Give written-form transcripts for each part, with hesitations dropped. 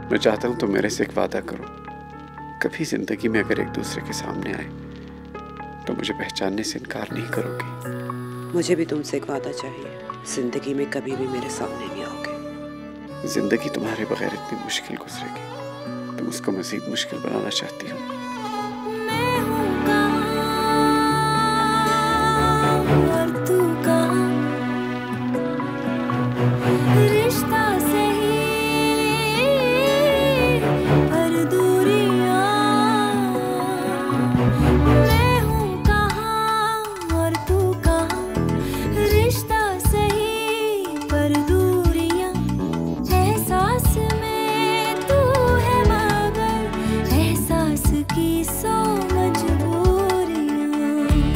मैं चाहता हूँ तुम मेरे से एक वादा करो, कभी जिंदगी में अगर एक दूसरे के सामने आए तो मुझे पहचानने से इनकार नहीं करोगे। मुझे भी तुमसे एक वादा चाहिए, जिंदगी में कभी भी मेरे सामने नहीं आओगे। जिंदगी तुम्हारे बगैर इतनी मुश्किल गुजरेगी, तुम उसको मजीद मुश्किल बनाना चाहती हो।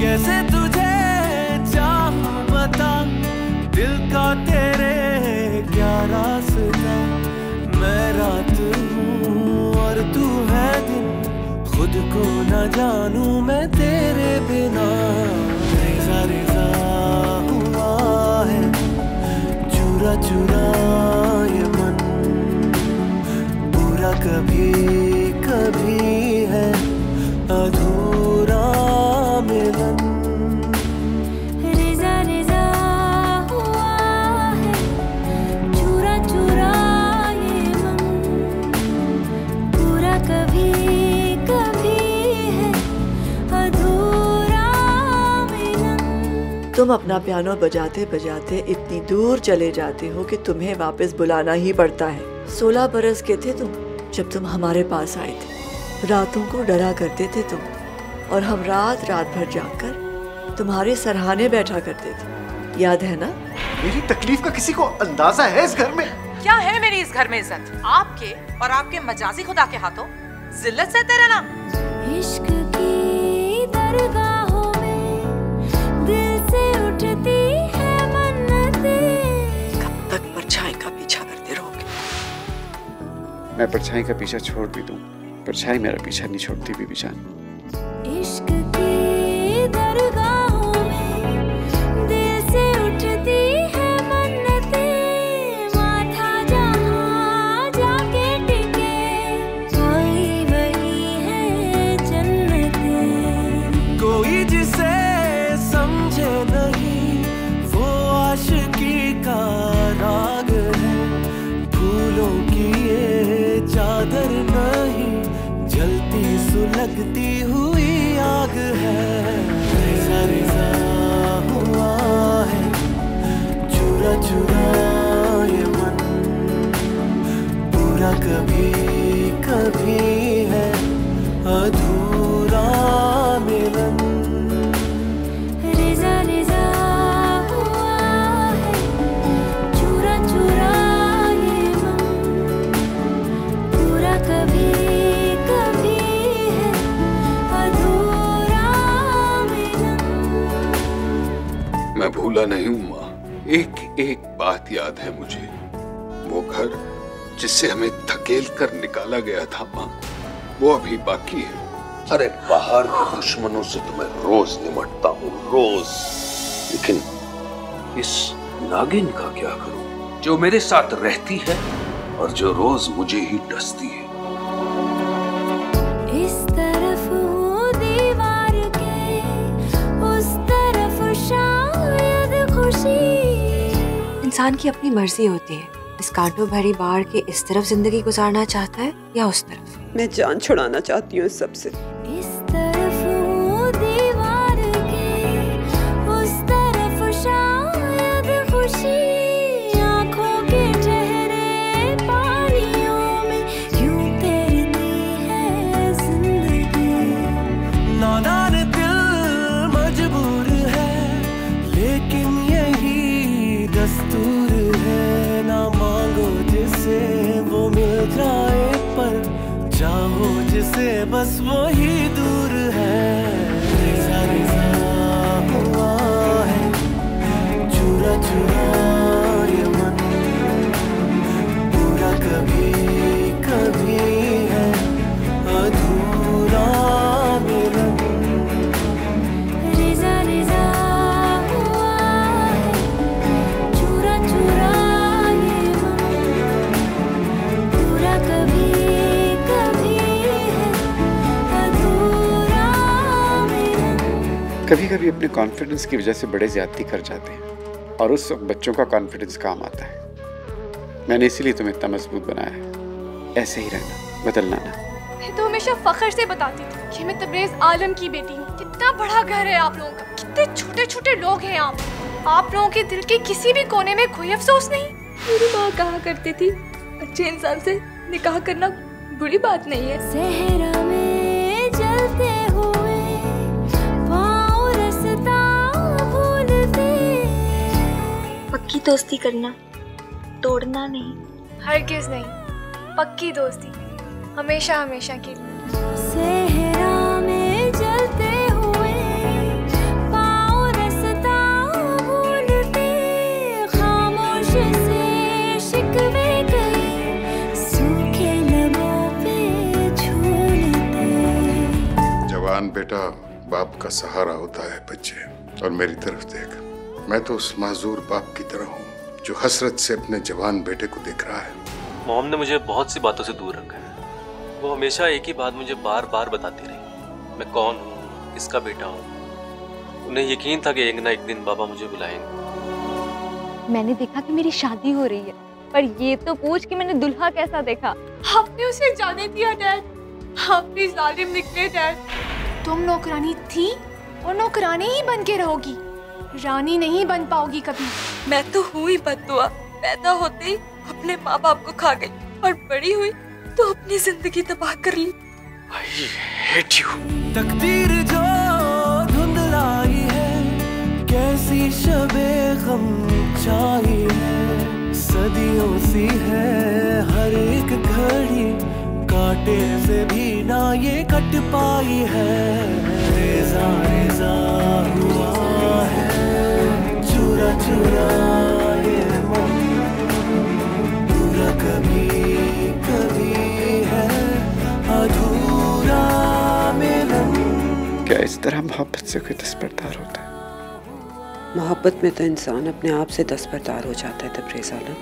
कैसे तुझे चाहूं बता, दिल का तेरे क्या रास्ता। मैं रात हूँ और तू है दिन, खुद को न जानूं मैं तेरे बिना। रेजा रेजा हुआ है चुरा चुरा ये मन, पूरा कभी कभी है अधूरा मिलन। रेजा रेजा हुआ है चुरा चुरा ये मन, पूरा कभी कभी है अधूरा मिलन। तुम अपना पियानो बजाते बजाते इतनी दूर चले जाते हो कि तुम्हें वापस बुलाना ही पड़ता है। 16 बरस के थे तुम जब तुम हमारे पास आए थे। रातों को डरा करते थे तुम, और हम रात रात भर जाकर तुम्हारे सराहने बैठा करते थे, याद है ना? मेरी तकलीफ का किसी को अंदाजा है इस घर में? क्या है मेरी इस घर में इज्जत? आपके और आपके मजाजी खुदा के हाथों जिल्लत सहते रहना। इश्क की दरगाहों में दिल से उठती है मन्नतें। कब तक परछाई का पीछा करते रहोगे? मैं परछाई का पीछा छोड़ भी दूं, परछाई मेरा पीछा नहीं छोड़ती बीबी जान। इश्क की दरगाहों में दिल से उठती है मन्नतें। माथा जहाँ जाके टिके वही वही है जन्नतें। कोई जिसे समझे नहीं वो आशिकी का राग है, फूलों की ये चादर नहीं जलती सुलगती हुई आग है। रेजा रेजा हुआ है चुरा चुरा ये मन, पूरा कभी कभी है अधूरा मिलन। रेजा रेजा हुआ है चुरा चुरा ये मन, पूरा कभी कभी है अधूरा मिलन। मैं भूला नहीं हूँ माँ, एक एक बात याद है मुझे। वो घर जिससे हमें धकेल कर निकाला गया था माँ, वो अभी बाकी है। अरे बाहर के दुश्मनों से तो मैं रोज निमटता हूँ, रोज। लेकिन इस नागिन का क्या करूं, जो मेरे साथ रहती है और जो रोज मुझे ही डसती है। इस तरफ हूँ दीवार के, उस तरफ शायद खुशी। इंसान की अपनी मर्जी होती है, इस कांटों भरी बाढ़ के इस तरफ जिंदगी गुजारना चाहता है या उस तरफ। मैं जान छुड़ाना चाहती हूँ इस सबसे। इस तरफ हूँ दीवार के, उस तरफ शायद खुशी। आँखों के ठहरे पानियों में यूं तैरती है जिंदगी। नादान दिल मजबूर है, लेकिन यही दस्तूर है। ना मांगो जिसे वो मिल जाए, पर चाहो जिसे बस वो ही दूर है। रेजा रेजा हुआ है चुरा चुरा ये मन, पूरा कभी कभी है अधूरा मिलन। रेजा रेजा हुआ है चुरा चुरा ये मन, पूरा कभी कभी कभी अपने कॉन्फिडेंस की वजह से बड़े ज्यादती कर जाते हैं और उस वक्त बच्चों का कॉन्फिडेंस काम आता है। मैंने इसीलिए तुम्हें इतना मजबूत बनाया है। ऐसे ही रहना, बदलना ना। मैं तो हमेशा फख्र से बताती थी कि मैं तबरेज आलम की बेटी हूँ। कितना बड़ा घर है आप लोगों का, कितने छोटे छोटे लोग हैं आप लोगों के दिल के किसी भी कोने में कोई अफसोस नहीं। मेरी माँ कहा करती थी अच्छे इंसान से निकाह करना बुरी बात नहीं है। सहरा में जलते हुए पाँव रास्ता भूलते। पक्की दोस्ती करना, तोड़ना नहीं। हरगिज़ नहीं, पक्की दोस्ती हमेशा हमेशा के लिए। सहरा में जलते हुए पाँव रास्ता भूलते। खामोश से शिकवे गए सूखे लबों पे झूलते। जवान बेटा बाप का सहारा होता है बच्चे। और मेरी तरफ देख, मैं तो उस माजूर बाप की तरह हूँ जो हसरत से अपने जवान बेटे को देख रहा है। मॉम ने मुझे बहुत सी बातों से दूर रखा है। वो हमेशा एक ही बात मुझे बार बार बताती रही, मैं कौन हूँ, किसका बेटा हूँ। उन्हें यकीन था कि एक ना एक दिन बाबा मुझे बुलाएंगे। मैंने देखा कि मेरी शादी हो रही है, पर ये तो पूछ कि मैंने दुल्हा कैसा देखा। आपने उसे जाने दिया डैड, आप भी जालिम निकले डैड। तुम नौकरानी थी और नौकरानी ही बन के रहोगी, रानी नहीं बन पाओगी कभी। मैं तो हुई बद्दुआ, पैदा होते ही अपने माँ बाप को खा गई और बड़ी हुई तो अपनी जिंदगी तबाह कर ली। I hate you। तकदीर जो धुंधलाई है, कैसी शबे गम छाई है। सदियों सी है हर एक घड़ी, कांटे से भी ना ये कट पाई है। रेजा रेजा हुआ है चुरा चुरा ये मन, पूरा कभी कभी है अधूरा मिलन। क्या इस तरह मोहब्बत से कोई दस्तबरदार होता है? मोहब्बत में तो इंसान अपने आप से दस्तबरदार हो जाता है तबरेज़ आलम।